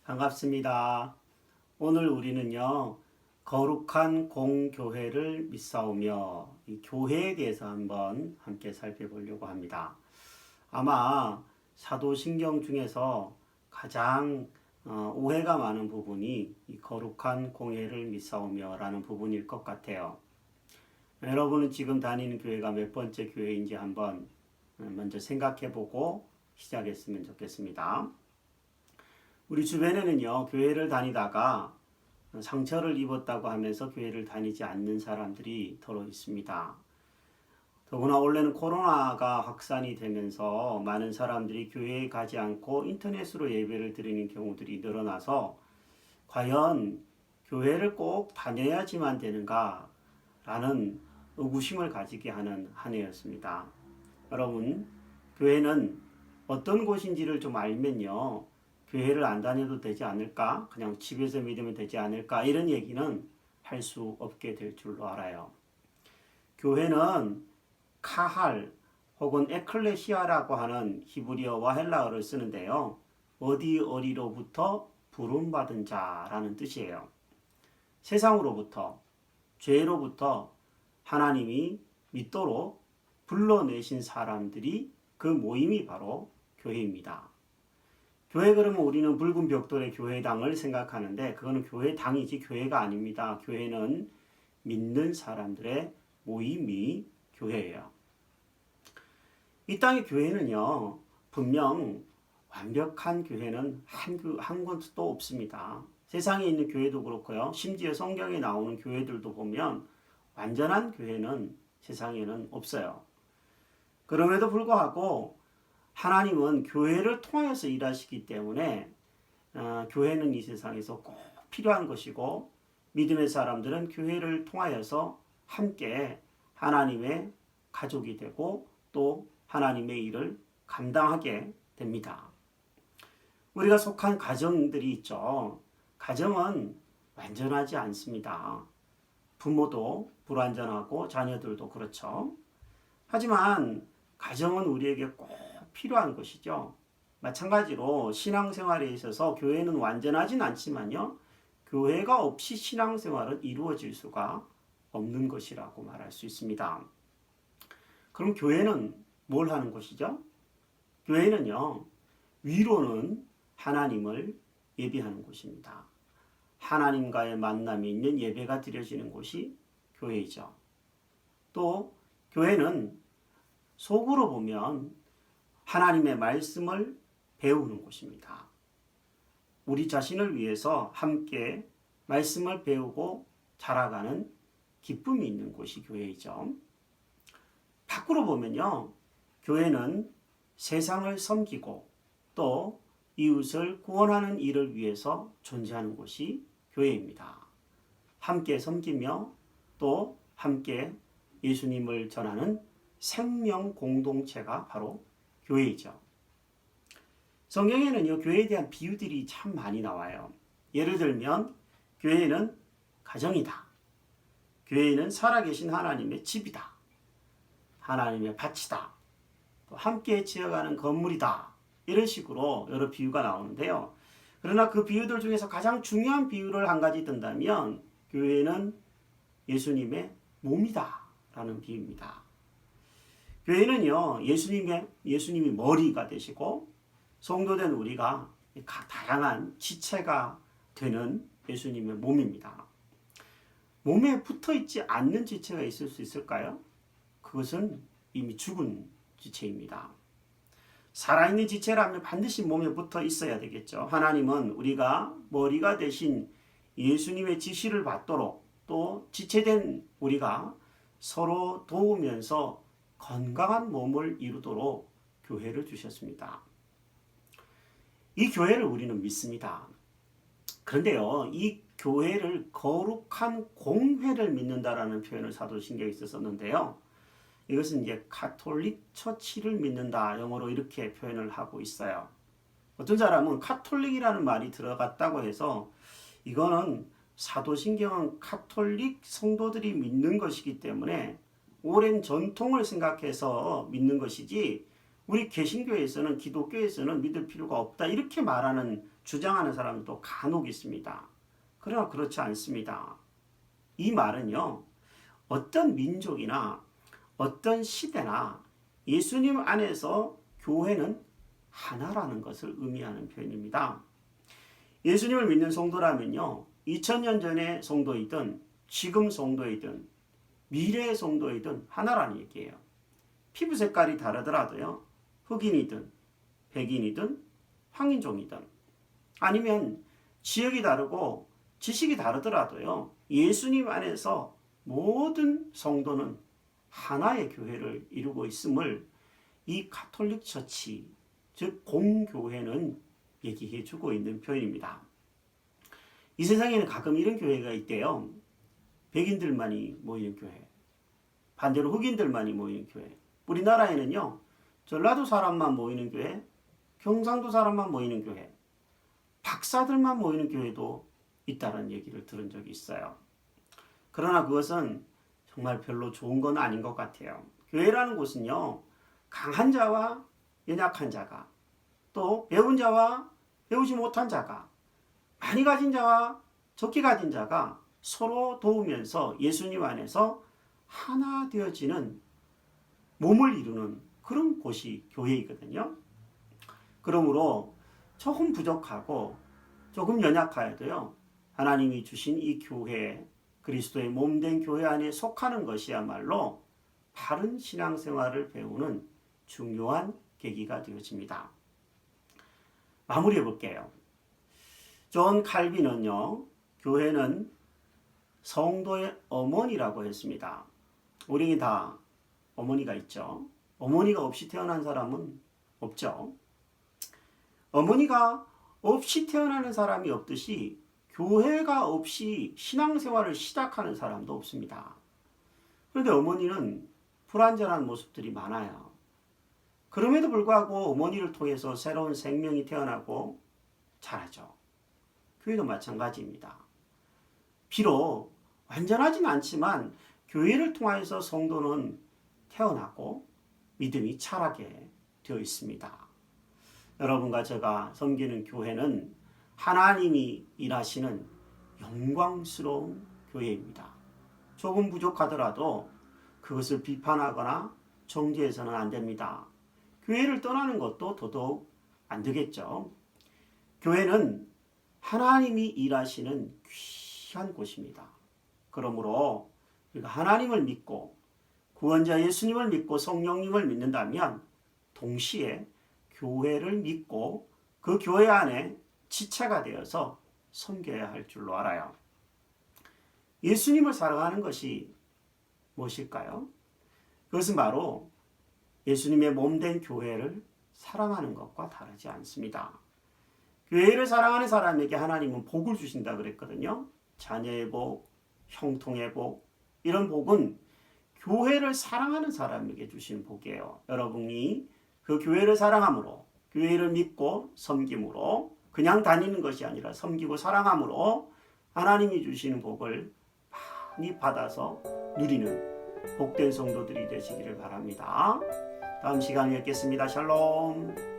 반갑습니다. 오늘 우리는요, 거룩한 공교회를 믿사오며 이 교회에 대해서 한번 함께 살펴보려고 합니다. 아마 사도신경 중에서 가장 오해가 많은 부분이 이 거룩한 공회를 믿사오며 라는 부분일 것 같아요. 여러분은 지금 다니는 교회가 몇 번째 교회인지 한번 먼저 생각해보고 시작했으면 좋겠습니다. 우리 주변에는요, 교회를 다니다가 상처를 입었다고 하면서 교회를 다니지 않는 사람들이 더러 있습니다. 더구나 원래는 코로나가 확산이 되면서 많은 사람들이 교회에 가지 않고 인터넷으로 예배를 드리는 경우들이 늘어나서 과연 교회를 꼭 다녀야지만 되는가 라는 의구심을 가지게 하는 한 해였습니다. 여러분, 교회는 어떤 곳인지를 좀 알면요, 교회를 안 다녀도 되지 않을까? 그냥 집에서 믿으면 되지 않을까? 이런 얘기는 할 수 없게 될 줄로 알아요. 교회는 카할 혹은 에클레시아라고 하는 히브리어와 헬라어를 쓰는데요. 어디로부터 부름받은 자라는 뜻이에요. 세상으로부터, 죄로부터 하나님이 믿도록 불러내신 사람들이 그 모임이 바로 교회입니다. 교회 그러면 우리는 붉은 벽돌의 교회당을 생각하는데 그거는 교회당이지 교회가 아닙니다. 교회는 믿는 사람들의 모임이 교회예요. 이 땅의 교회는요, 분명 완벽한 교회는 한 곳도 없습니다. 세상에 있는 교회도 그렇고요. 심지어 성경에 나오는 교회들도 보면 완전한 교회는 세상에는 없어요. 그럼에도 불구하고 하나님은 교회를 통하여서 일하시기 때문에 교회는 이 세상에서 꼭 필요한 것이고 믿음의 사람들은 교회를 통하여서 함께 하나님의 가족이 되고 또 하나님의 일을 감당하게 됩니다. 우리가 속한 가정들이 있죠. 가정은 완전하지 않습니다. 부모도 불완전하고 자녀들도 그렇죠. 하지만 가정은 우리에게 꼭 필요한 것이죠. 마찬가지로 신앙생활에 있어서 교회는 완전하진 않지만요. 교회가 없이 신앙생활은 이루어질 수가 없는 것이라고 말할 수 있습니다. 그럼 교회는 뭘 하는 것이죠? 교회는요. 위로는 하나님을 예배하는 곳입니다. 하나님과의 만남이 있는 예배가 드려지는 곳이 교회이죠. 또 교회는 속으로 보면 하나님의 말씀을 배우는 곳입니다. 우리 자신을 위해서 함께 말씀을 배우고 자라가는 기쁨이 있는 곳이 교회이죠. 밖으로 보면요, 교회는 세상을 섬기고 또 이웃을 구원하는 일을 위해서 존재하는 곳이 교회입니다. 함께 섬기며 또 함께 예수님을 전하는 생명 공동체가 바로 교회이죠. 성경에는요, 교회에 대한 비유들이 참 많이 나와요. 예를 들면 교회는 가정이다. 교회는 살아계신 하나님의 집이다. 하나님의 밭이다. 또 함께 지어가는 건물이다. 이런 식으로 여러 비유가 나오는데요. 그러나 그 비유들 중에서 가장 중요한 비유를 한 가지 든다면 교회는 예수님의 몸이다 라는 비유입니다. 교회는요, 예수님이 머리가 되시고 성도된 우리가 다양한 지체가 되는 예수님의 몸입니다. 몸에 붙어 있지 않는 지체가 있을 수 있을까요? 그것은 이미 죽은 지체입니다. 살아있는 지체라면 반드시 몸에 붙어 있어야 되겠죠. 하나님은 우리가 머리가 되신 예수님의 지시를 받도록 또 지체된 우리가 서로 도우면서 건강한 몸을 이루도록 교회를 주셨습니다. 이 교회를 우리는 믿습니다. 그런데요, 이 교회를 거룩한 공회를 믿는다라는 표현을 사도신경에서 썼는데요. 이것은 이제 카톨릭 처치를 믿는다, 영어로 이렇게 표현을 하고 있어요. 어떤 사람은 카톨릭이라는 말이 들어갔다고 해서 이거는 사도신경은 카톨릭 성도들이 믿는 것이기 때문에 오랜 전통을 생각해서 믿는 것이지 우리 개신교에서는 기독교에서는 믿을 필요가 없다 이렇게 말하는 주장하는 사람도 간혹 있습니다. 그러나 그렇지 않습니다. 이 말은요, 어떤 민족이나 어떤 시대나 예수님 안에서 교회는 하나라는 것을 의미하는 표현입니다. 예수님을 믿는 성도라면요, 2000년 전의 성도이든 지금 성도이든 미래의 성도이든 하나라는 얘기예요. 피부 색깔이 다르더라도요, 흑인이든 백인이든 황인종이든 아니면 지역이 다르고 지식이 다르더라도요, 예수님 안에서 모든 성도는 하나의 교회를 이루고 있음을 이 가톨릭 처치, 즉 공교회는 얘기해 주고 있는 표현입니다. 이 세상에는 가끔 이런 교회가 있대요. 백인들만이 모이는 교회, 반대로 흑인들만이 모이는 교회. 우리나라에는요, 전라도 사람만 모이는 교회, 경상도 사람만 모이는 교회, 박사들만 모이는 교회도 있다는 얘기를 들은 적이 있어요. 그러나 그것은 정말 별로 좋은 건 아닌 것 같아요. 교회라는 곳은요, 강한 자와 연약한 자가, 또 배운 자와 배우지 못한 자가, 많이 가진 자와 적게 가진 자가 서로 도우면서 예수님 안에서 하나 되어지는 몸을 이루는 그런 곳이 교회이거든요. 그러므로 조금 부족하고 조금 연약하여도요, 하나님이 주신 이 교회, 그리스도의 몸된 교회 안에 속하는 것이야말로 바른 신앙생활을 배우는 중요한 계기가 되어집니다. 마무리해 볼게요. 존 칼빈은요, 교회는 성도의 어머니라고 했습니다. 우리 다 어머니가 있죠. 어머니가 없이 태어난 사람은 없죠. 어머니가 없이 태어나는 사람이 없듯이 교회가 없이 신앙생활을 시작하는 사람도 없습니다. 그런데 어머니는 불완전한 모습들이 많아요. 그럼에도 불구하고 어머니를 통해서 새로운 생명이 태어나고 자라죠. 교회도 마찬가지입니다. 비록 완전하진 않지만 교회를 통해서 성도는 태어나고 믿음이 자라게 되어 있습니다. 여러분과 제가 섬기는 교회는 하나님이 일하시는 영광스러운 교회입니다. 조금 부족하더라도 그것을 비판하거나 정죄해서는 안 됩니다. 교회를 떠나는 것도 더더욱 안 되겠죠. 교회는 하나님이 일하시는 귀한 곳입니다. 그러므로 우리가 하나님을 믿고 구원자 예수님을 믿고 성령님을 믿는다면 동시에 교회를 믿고 그 교회 안에 지체가 되어서 섬겨야 할 줄로 알아요. 예수님을 사랑하는 것이 무엇일까요? 그것은 바로 예수님의 몸된 교회를 사랑하는 것과 다르지 않습니다. 교회를 사랑하는 사람에게 하나님은 복을 주신다 그랬거든요. 자녀의 복, 형통의 복, 이런 복은 교회를 사랑하는 사람에게 주신 복이에요. 여러분이 그 교회를 사랑함으로, 교회를 믿고 섬김으로, 그냥 다니는 것이 아니라 섬기고 사랑함으로 하나님이 주시는 복을 많이 받아서 누리는 복된 성도들이 되시기를 바랍니다. 다음 시간에 뵙겠습니다. 샬롬.